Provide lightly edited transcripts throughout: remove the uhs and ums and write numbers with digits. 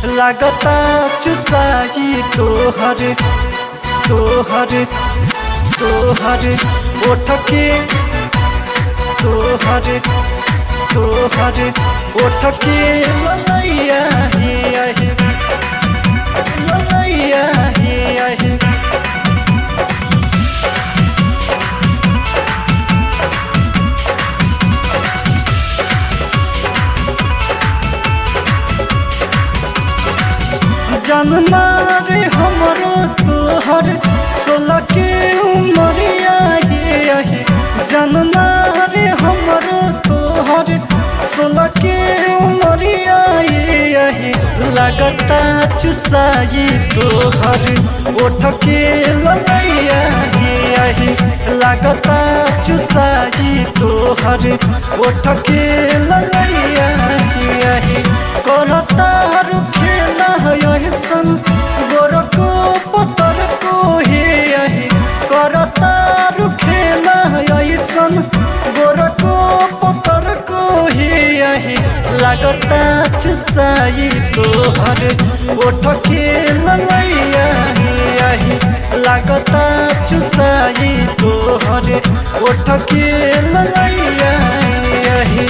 लागता चुसाई तोहर तोहर तोहर ओठ के तोहर तोहर ओठ के ललैया ही आहे ललैया ही आहे। जन्मा रे हमरो तोहर 16 के उमरिया हे जन्मा रे हमरो तोहर 16 के उमरिया हे लगता चुसाई तोहर ओठ के ललैया हे लगता चुसाई तोहर ओठ के ललैया हे करता खेला है सन गोर को पतर को हे करता खेला है सन गोर को पतर को हे लगता चुसाई तोहर ओठ के ललैया हे लगता चुसाई तोहर ओठ के ललैया हे।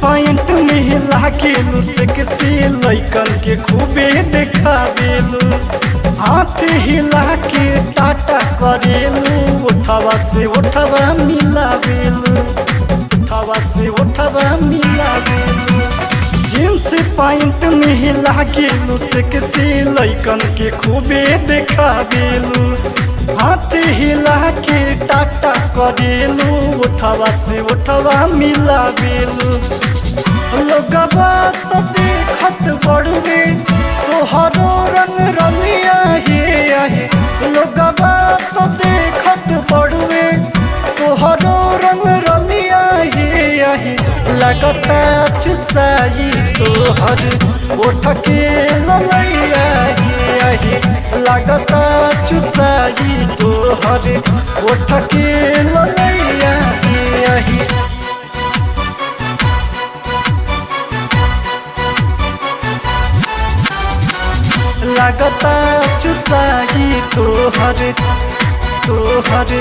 पॉइंट में लागेलू सेक्सी लइकन के खूबे देखावेलू हाथ हिला के टाटा करेलू उठावा से उठावा मिलावेलू उठावा से उठावा मिलावेलू। जींस पॉइंट में लागेलू सेक्सी लइकन के खूबे देखावेलू हाथ हिला के टाटा करेलू उठावा से उठावा मिलावेलू। लोगवा तो देखत बड़ुए तोहरो रंग रंगिया हे लोगवा तो देखत बड़ुए तोहरो रंग रंगिया हे लगता चुसाई तोहर ओठ के ललैया हे लगता चुसाई तोहर ओठ के ललैया हे। लगता चुसाई तोहर तोहर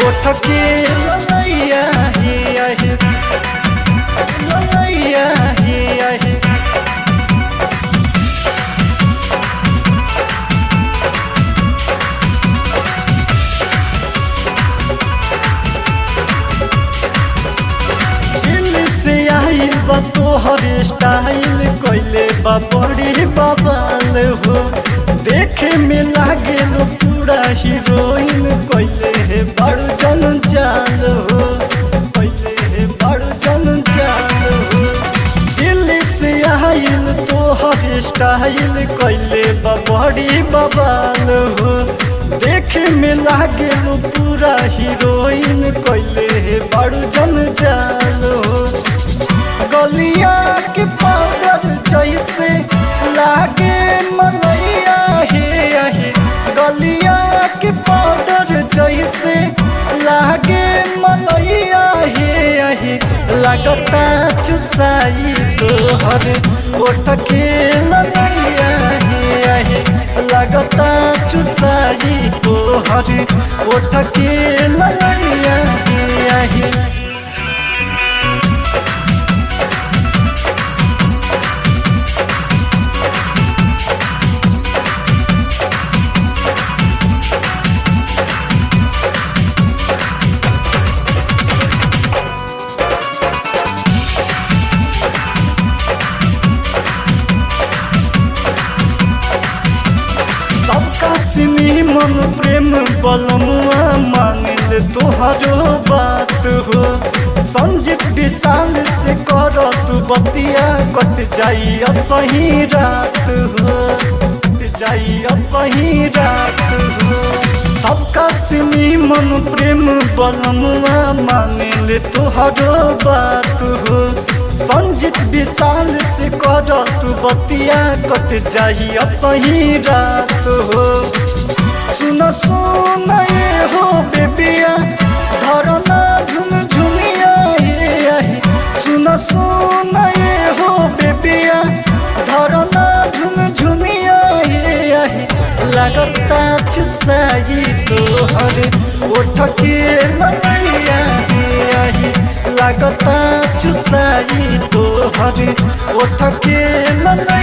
ओठ के ललैया हे ललैया हे। तोहर स्टाइल कैले बा बड़ी बवाल हो देखे में लागेल पूरा हीरोइन कैले है बड़ जन चाल हो कैले है बड़ जन चाल हो। दिल्ली से आइल तोहर स्टाइल कैले बा बड़ी बवाल हो देखे में लागेल पूरा हीरोइन कैले है बड़ जन चाल हो। गलिया के पाउडर जैसे लागे मलैया हे गलिया के पाउडर जैसे लागे मलैया हे लगता चुसाई तोहर ओठ के ललैया हे लगता चुसाई तोहर ओठ के ललैया हे। मन प्रेम बलमुआ मांगल तोहरो बात हो संजीत विशाल से कर तू बतिया कट जाई सही रात हो कट जाई सही रात हो। सबका सिनी मन प्रेम बलमुआ माने ले तोहरो बात हो। संजित विशाल से कर तू बतिया कट जाही असही रात हो। सुन सुन ये हो बेबिया धरना झुमझुमिया हे। सुन सुन ये हो बेबिया धरना झुमझुमिया हे। लगता चुसाई तोहर ओठ के ललैया हे। लगता चुसाई तोहर ओठ के ललैया